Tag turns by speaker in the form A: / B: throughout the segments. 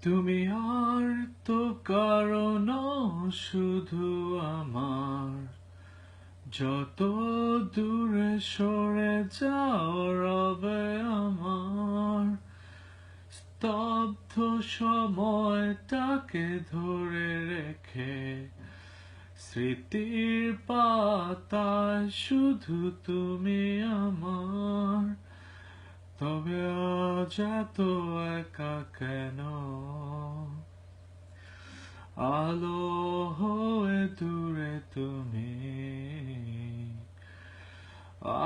A: তুমি আর তো কারো নও, শুধু আমার। যত দূরে সরে যাও রবে আমার। স্তব্ধ সময়টাকে ধরে রেখে স্মৃতির পাতায় শুধু তুমি আমার। তবে আজ এত একা কেন? আলো হয়ে দূরে তুমি।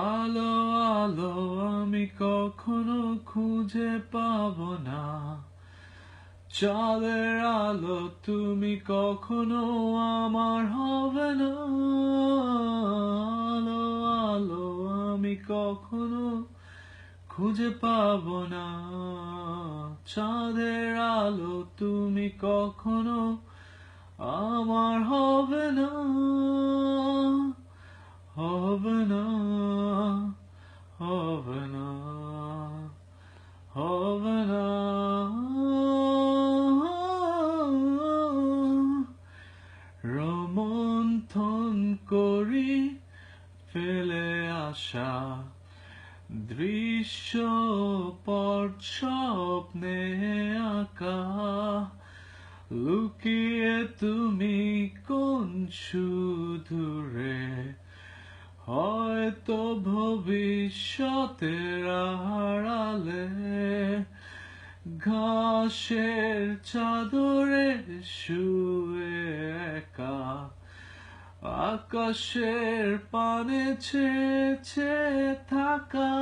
A: আলো আলো আমি কখনো খুঁজে পাবো না। চাঁদের আলো তুমি কখনো আমার হবে না। আলো আলো আমি কখনো খুঁজে পাবো না। চাঁদের আলো তুমি কখনো আমার হবে না। হবে না, হবে না, হবে না। রোমন্থন করি ফেলে আসা দৃশ্য পট স্বপ্নে আঁকা। লুকিয়ে তুমি কোন সুদূরে, হয়তো ভবিষ্যতের আড়ালে। ঘাসের চাদরে শুয়ে একা, আকাশের পানে চেয়ে থাকা।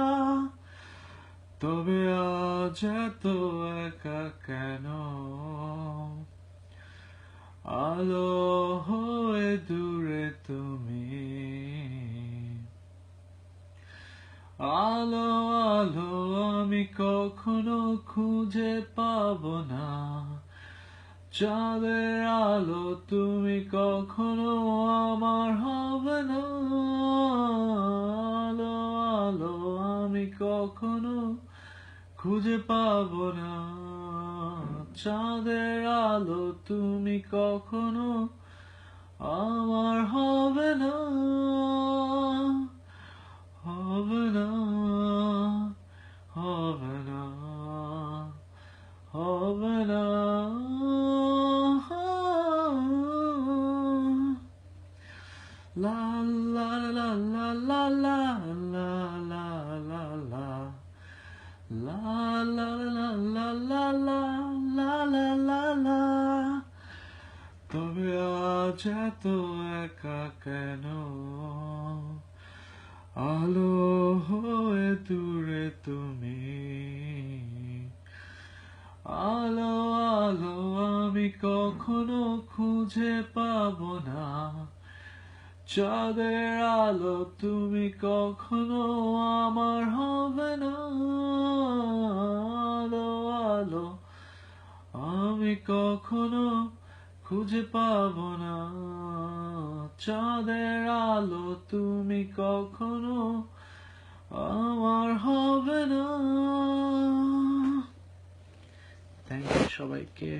A: তবে আজ এত একা কেন? আলো হয়ে দূরে তুমি। আলো আলো আমি কখনো খুঁজে পাবো না। চাঁদের আলো তুমি কখনো আমার হবে না। আলো আলো আমি কখনো খুঁজে পাবো না। চাঁদের আলো তুমি কখনো আমার হবে না। হবে না, হবে না, হবে না। লা লা লা লা লা লা লা লা লা লা লা লা লা লা লা লা লা লা লা। তবে আজ এত একা কেন? আলো হয়ে দূরে তুমি। আলো আলো আমি কখনো খুঁজে পাবো না। চাঁদের আলো তুমি কখনো আমার হবে না। আলো আলো আমি কখনো খুঁজে পাবো না। চাঁদের আলো তুমি কখনো আমার হবে না। থ্যাংক ইউ সবাইকে।